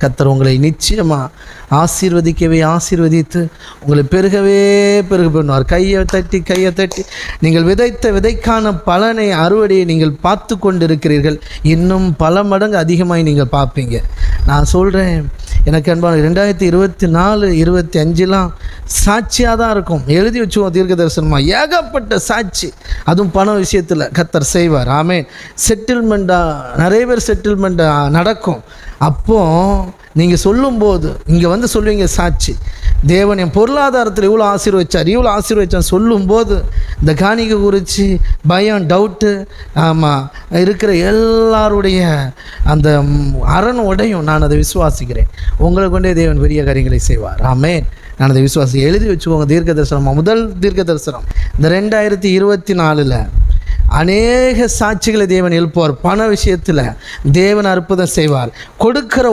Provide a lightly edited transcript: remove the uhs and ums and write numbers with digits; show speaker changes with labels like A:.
A: கர்த்தர் உங்களை நிச்சயமாக ஆசீர்வதிக்கவே ஆசீர்வதித்து உங்களை பெருகவே பெருக பண்ணுவார். கையை தட்டி நீங்கள் விதைத்த விதைக்கான பலனை அறுவடையை நீங்கள் பார்த்து கொண்டு இருக்கிறீர்கள். இன்னும் பல மடங்கு அதிகமாக நீங்கள் பார்ப்பீங்க. நான் சொல்கிறேன், எனக்கு அன்பான 2024 25 சாட்சியாக தான் இருக்கும். எழுதி வச்சுவோம் தீர்க்க தரிசனமாக ஏகப்பட்ட சாட்சி. அதுவும் பண விஷயத்தில் கர்த்தர் செய்வார். ஆமென். செட்டில்மெண்ட்டாக நிறைய பேர் செட்டில்மெண்ட்டாக நடக்கும். அப்போது நீங்கள் சொல்லும்போது இங்கே வந்து சொல்லுவீங்க சாட்சி, தேவன் என் பொருளாதாரத்தில் இவ்வளோ ஆசீர்வதிச்சார் சொல்லும்போது இந்த காணிக்கை குறித்து பயம் டவுட்டு இருக்கிற எல்லாருடைய அந்த அரண் உடையும் நான் அதை விசுவாசிக்கிறேன். உங்களை கொண்டே தேவன் பெரிய காரியங்களை செய்வார். ஆமென். நான் அதை விசுவாசி. எழுதி வச்சுக்கோங்க தீர்க்க தரிசனம். முதல் தீர்க்க தரிசனம் இந்த 2024 அநேக சாட்சிகளை தேவன் எழுப்புவார். பண விஷயத்தில் தேவன் அற்புதம் செய்வார். கொடுக்கிற